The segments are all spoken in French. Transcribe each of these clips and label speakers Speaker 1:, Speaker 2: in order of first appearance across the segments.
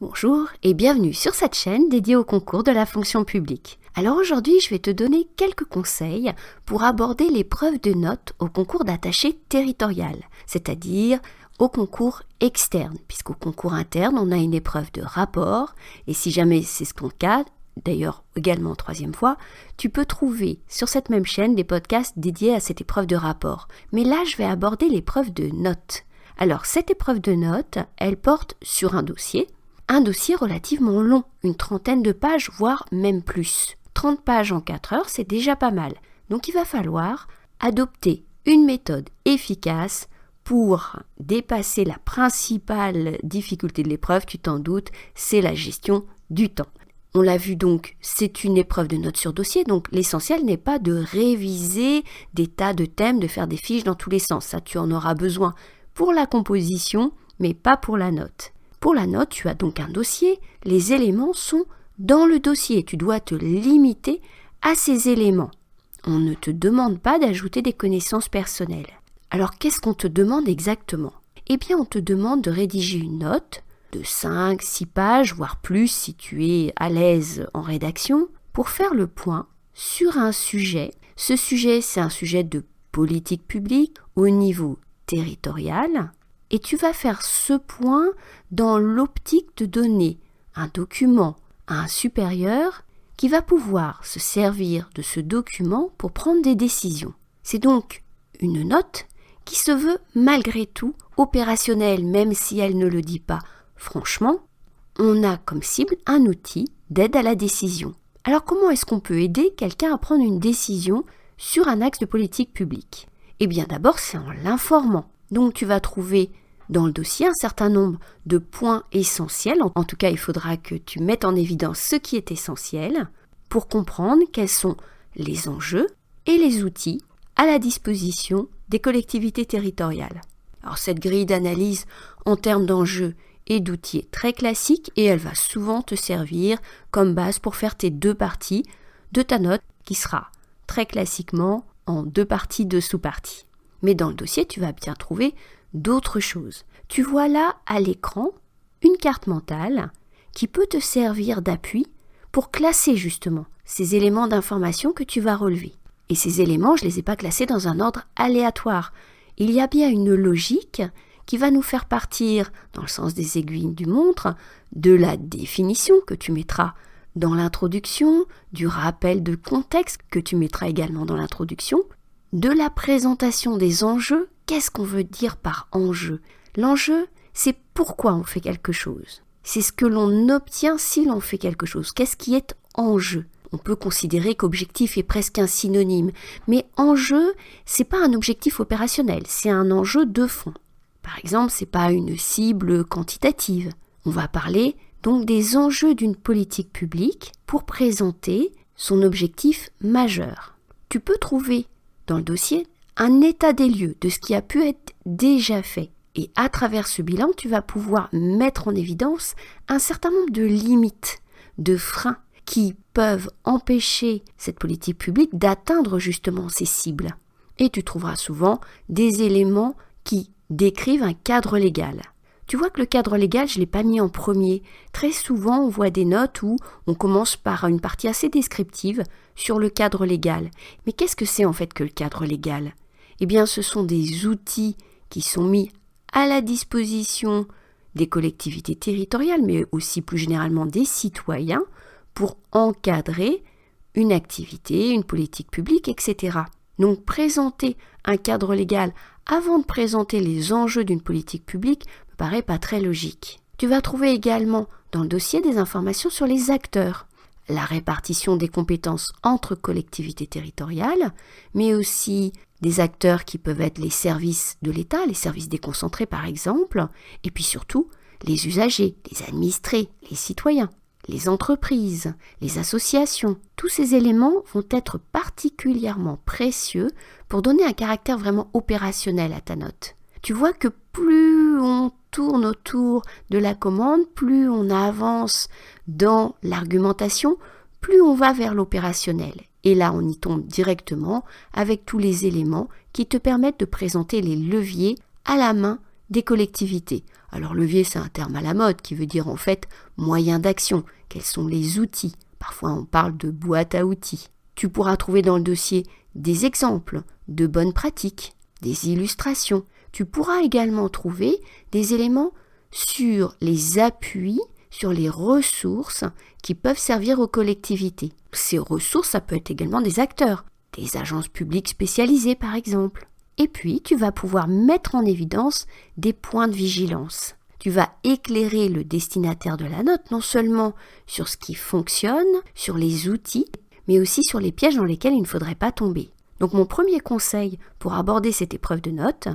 Speaker 1: Bonjour et bienvenue sur cette chaîne dédiée au concours de la fonction publique. Alors aujourd'hui, je vais te donner quelques conseils pour aborder l'épreuve de notes au concours d'attaché territorial, c'est-à-dire au concours externe, puisqu'au concours interne, on a une épreuve de rapport, et si jamais c'est ton cas, d'ailleurs également en troisième fois, tu peux trouver sur cette même chaîne des podcasts dédiés à cette épreuve de rapport. Mais là, je vais aborder l'épreuve de notes. Alors, cette épreuve de notes, elle porte sur un dossier relativement long, une trentaine de pages, voire même plus. 30 pages en 4 heures, c'est déjà pas mal. Donc, il va falloir adopter une méthode efficace pour dépasser la principale difficulté de l'épreuve, tu t'en doutes, c'est la gestion du temps. On l'a vu donc, c'est une épreuve de notes sur dossier, donc l'essentiel n'est pas de réviser des tas de thèmes, de faire des fiches dans tous les sens. Ça, tu en auras besoin pour la composition, mais pas pour la note. Pour la note, tu as donc un dossier, les éléments sont dans le dossier, tu dois te limiter à ces éléments. On ne te demande pas d'ajouter des connaissances personnelles. Alors qu'est-ce qu'on te demande exactement ? Eh bien, on te demande de rédiger une note de 5, 6 pages, voire plus si tu es à l'aise en rédaction, pour faire le point sur un sujet. Ce sujet, c'est un sujet de politique publique au niveau territorial, et tu vas faire ce point dans l'optique de donner un document à un supérieur qui va pouvoir se servir de ce document pour prendre des décisions. C'est donc une note qui se veut malgré tout opérationnelle, même si elle ne le dit pas. Franchement, on a comme cible un outil d'aide à la décision. Alors comment est-ce qu'on peut aider quelqu'un à prendre une décision sur un axe de politique publique ? Eh bien d'abord, c'est en l'informant. Donc tu vas trouver dans le dossier un certain nombre de points essentiels. En tout cas, il faudra que tu mettes en évidence ce qui est essentiel pour comprendre quels sont les enjeux et les outils à la disposition des collectivités territoriales. Alors cette grille d'analyse en termes d'enjeux et d'outils est très classique et elle va souvent te servir comme base pour faire tes 2 parties de ta note qui sera très classiquement en 2 parties de sous-parties. Mais dans le dossier, tu vas bien trouver d'autres choses. Tu vois là à l'écran une carte mentale qui peut te servir d'appui pour classer justement ces éléments d'information que tu vas relever. Et ces éléments, je ne les ai pas classés dans un ordre aléatoire. Il y a bien une logique qui va nous faire partir, dans le sens des aiguilles du montre, de la définition que tu mettras dans l'introduction, du rappel de contexte que tu mettras également dans l'introduction, de la présentation des enjeux. Qu'est-ce qu'on veut dire par enjeu ? L'enjeu, c'est pourquoi on fait quelque chose. C'est ce que l'on obtient si l'on fait quelque chose. Qu'est-ce qui est enjeu ? On peut considérer qu'objectif est presque un synonyme, mais enjeu, c'est pas un objectif opérationnel, c'est un enjeu de fond. Par exemple, c'est pas une cible quantitative. On va parler donc des enjeux d'une politique publique pour présenter son objectif majeur. Tu peux trouver dans le dossier un état des lieux de ce qui a pu être déjà fait. Et à travers ce bilan, tu vas pouvoir mettre en évidence un certain nombre de limites, de freins qui peuvent empêcher cette politique publique d'atteindre justement ces cibles. Et tu trouveras souvent des éléments qui décrivent un cadre légal. Tu vois que le cadre légal, je ne l'ai pas mis en premier. Très souvent, on voit des notes où on commence par une partie assez descriptive sur le cadre légal. Mais qu'est-ce que c'est en fait que le cadre légal ? Eh bien, ce sont des outils qui sont mis à la disposition des collectivités territoriales, mais aussi plus généralement des citoyens, pour encadrer une activité, une politique publique, etc. Donc, présenter un cadre légal avant de présenter les enjeux d'une politique publique me paraît pas très logique. Tu vas trouver également dans le dossier des informations sur les acteurs, la répartition des compétences entre collectivités territoriales, mais aussi des acteurs qui peuvent être les services de l'État, les services déconcentrés par exemple, et puis surtout les usagers, les administrés, les citoyens, les entreprises, les associations. Tous ces éléments vont être particulièrement précieux pour donner un caractère vraiment opérationnel à ta note. Tu vois que plus on tourne autour de la commande, plus on avance dans l'argumentation, plus on va vers l'opérationnel. Et là, on y tombe directement avec tous les éléments qui te permettent de présenter les leviers à la main des collectivités. Alors levier, c'est un terme à la mode qui veut dire en fait moyen d'action. Quels sont les outils? Parfois on parle de boîte à outils. Tu pourras trouver dans le dossier des exemples de bonnes pratiques, des illustrations. Tu pourras également trouver des éléments sur les appuis, sur les ressources qui peuvent servir aux collectivités. Ces ressources, ça peut être également des acteurs, des agences publiques spécialisées par exemple. Et puis, tu vas pouvoir mettre en évidence des points de vigilance. Tu vas éclairer le destinataire de la note non seulement sur ce qui fonctionne, sur les outils, mais aussi sur les pièges dans lesquels il ne faudrait pas tomber. Donc mon premier conseil pour aborder cette épreuve de notes,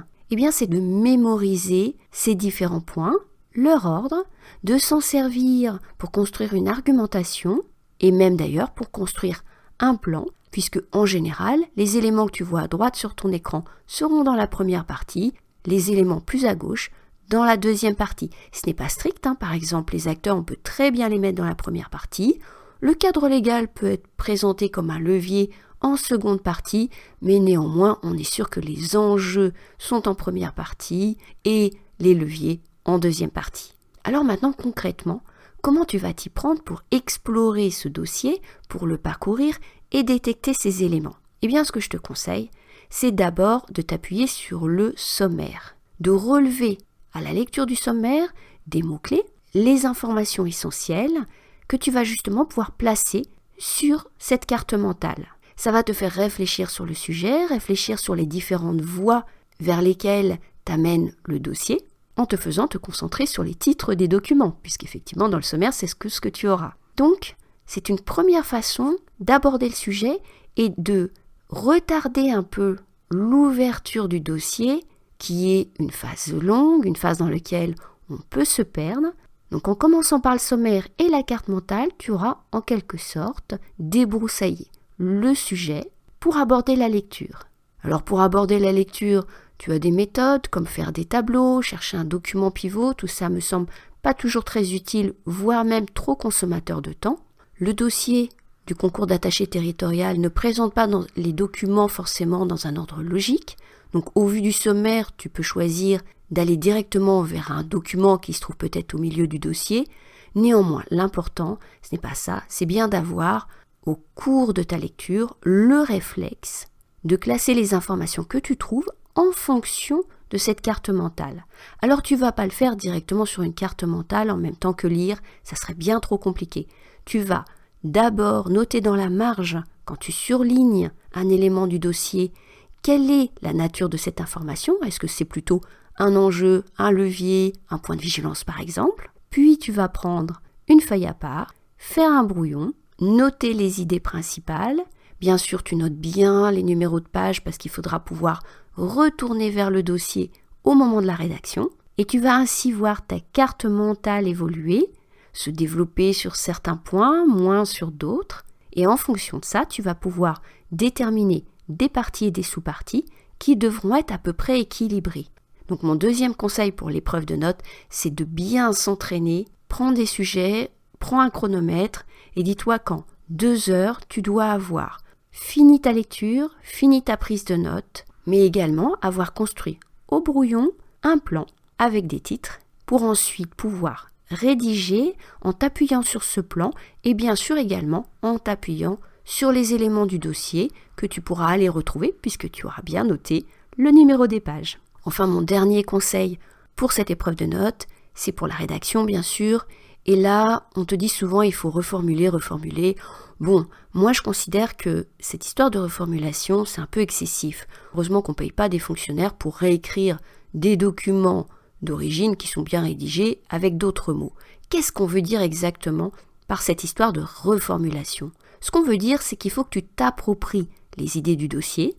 Speaker 1: c'est de mémoriser ces différents points, leur ordre, de s'en servir pour construire une argumentation et même d'ailleurs pour construire un plan, puisque en général, les éléments que tu vois à droite sur ton écran seront dans la première partie, les éléments plus à gauche dans la deuxième partie. Ce n'est pas strict, par exemple les acteurs, on peut très bien les mettre dans la première partie. Le cadre légal peut être présenté comme un levier en seconde partie, mais néanmoins, on est sûr que les enjeux sont en première partie et les leviers en deuxième partie. Alors maintenant, concrètement, comment tu vas t'y prendre pour explorer ce dossier, pour le parcourir et détecter ces éléments? Ce que je te conseille, c'est d'abord de t'appuyer sur le sommaire, de relever à la lecture du sommaire des mots-clés, les informations essentielles que tu vas justement pouvoir placer sur cette carte mentale. Ça va te faire réfléchir sur le sujet, réfléchir sur les différentes voies vers lesquelles t'amène le dossier, en te faisant te concentrer sur les titres des documents, puisqu'effectivement dans le sommaire, c'est ce que tu auras. Donc, c'est une première façon d'aborder le sujet et de retarder un peu l'ouverture du dossier, qui est une phase longue, une phase dans laquelle on peut se perdre. Donc en commençant par le sommaire et la carte mentale, tu auras en quelque sorte débroussaillé le sujet pour aborder la lecture. Alors pour aborder la lecture, tu as des méthodes comme faire des tableaux, chercher un document pivot, tout ça me semble pas toujours très utile, voire même trop consommateur de temps. Le dossier du concours d'attaché territorial ne présente pas les documents forcément dans un ordre logique. Donc au vu du sommaire, tu peux choisir d'aller directement vers un document qui se trouve peut-être au milieu du dossier. Néanmoins, l'important, ce n'est pas ça, c'est bien d'avoir, au cours de ta lecture, le réflexe de classer les informations que tu trouves en fonction de cette carte mentale. Alors tu ne vas pas le faire directement sur une carte mentale en même temps que lire, ça serait bien trop compliqué. Tu vas d'abord noter dans la marge, quand tu surlignes un élément du dossier, quelle est la nature de cette information? Est-ce que c'est plutôt un enjeu, un levier, un point de vigilance par exemple? Puis tu vas prendre une feuille à part, faire un brouillon, noter les idées principales. Bien sûr, tu notes bien les numéros de page parce qu'il faudra pouvoir retourner vers le dossier au moment de la rédaction. Et tu vas ainsi voir ta carte mentale évoluer, se développer sur certains points, moins sur d'autres. Et en fonction de ça, tu vas pouvoir déterminer des parties et des sous-parties qui devront être à peu près équilibrées. Donc mon deuxième conseil pour l'épreuve de notes, c'est de bien s'entraîner, prends des sujets, prends un chronomètre et dis-toi qu'en 2 heures, tu dois avoir fini ta lecture, fini ta prise de notes, mais également avoir construit au brouillon un plan avec des titres pour ensuite pouvoir rédiger en t'appuyant sur ce plan et bien sûr également en t'appuyant sur les éléments du dossier que tu pourras aller retrouver puisque tu auras bien noté le numéro des pages. Enfin, mon dernier conseil pour cette épreuve de notes, c'est pour la rédaction bien sûr. Et là, on te dit souvent il faut reformuler. Bon, moi je considère que cette histoire de reformulation, c'est un peu excessif. Heureusement qu'on ne paye pas des fonctionnaires pour réécrire des documents d'origine qui sont bien rédigés avec d'autres mots. Qu'est-ce qu'on veut dire exactement par cette histoire de reformulation? Ce qu'on veut dire, c'est qu'il faut que tu t'appropries les idées du dossier,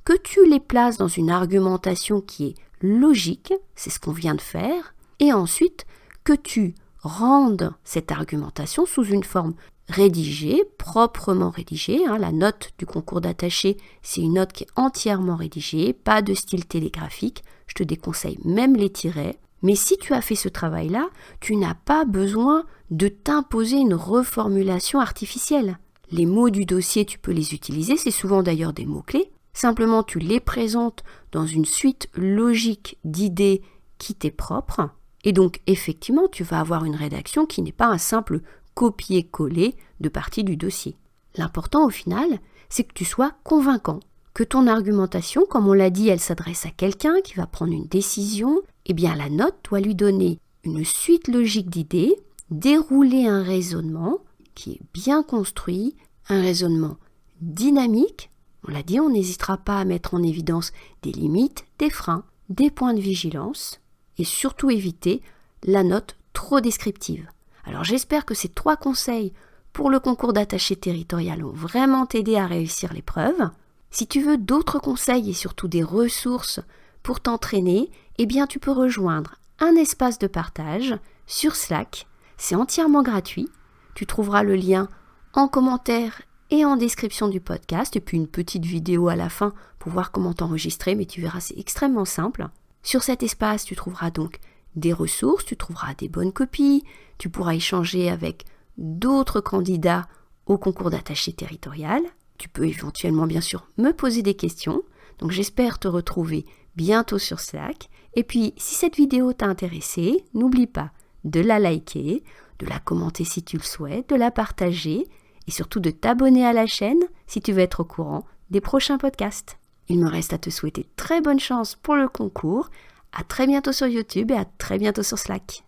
Speaker 1: que tu les places dans une argumentation qui est logique, c'est ce qu'on vient de faire, et ensuite que tu rendes cette argumentation sous une forme rédigée, proprement rédigée. La note du concours d'attaché, c'est une note qui est entièrement rédigée, pas de style télégraphique. Je te déconseille même les tirets. Mais si tu as fait ce travail-là, tu n'as pas besoin de t'imposer une reformulation artificielle. Les mots du dossier, tu peux les utiliser, c'est souvent d'ailleurs des mots-clés. Simplement, tu les présentes dans une suite logique d'idées qui t'est propre. Et donc, effectivement, tu vas avoir une rédaction qui n'est pas un simple copier-coller de parties du dossier. L'important, au final, c'est que tu sois convaincant, que ton argumentation, comme on l'a dit, elle s'adresse à quelqu'un qui va prendre une décision, eh bien la note doit lui donner une suite logique d'idées, dérouler un raisonnement qui est bien construit, un raisonnement dynamique. On l'a dit, on n'hésitera pas à mettre en évidence des limites, des freins, des points de vigilance et surtout éviter la note trop descriptive. Alors j'espère que ces 3 conseils pour le concours d'attaché territorial ont vraiment t'aidé à réussir l'épreuve. Si tu veux d'autres conseils et surtout des ressources pour t'entraîner, eh bien tu peux rejoindre un espace de partage sur Slack. C'est entièrement gratuit. Tu trouveras le lien en commentaire et en description du podcast et puis une petite vidéo à la fin pour voir comment t'enregistrer, mais tu verras, c'est extrêmement simple. Sur cet espace, tu trouveras donc des ressources, tu trouveras des bonnes copies, tu pourras échanger avec d'autres candidats au concours d'attaché territorial. Tu peux éventuellement, bien sûr, me poser des questions. Donc, j'espère te retrouver bientôt sur Slack. Et puis, si cette vidéo t'a intéressé, n'oublie pas de la liker, de la commenter si tu le souhaites, de la partager et surtout de t'abonner à la chaîne si tu veux être au courant des prochains podcasts. Il me reste à te souhaiter très bonne chance pour le concours. À très bientôt sur YouTube et à très bientôt sur Slack.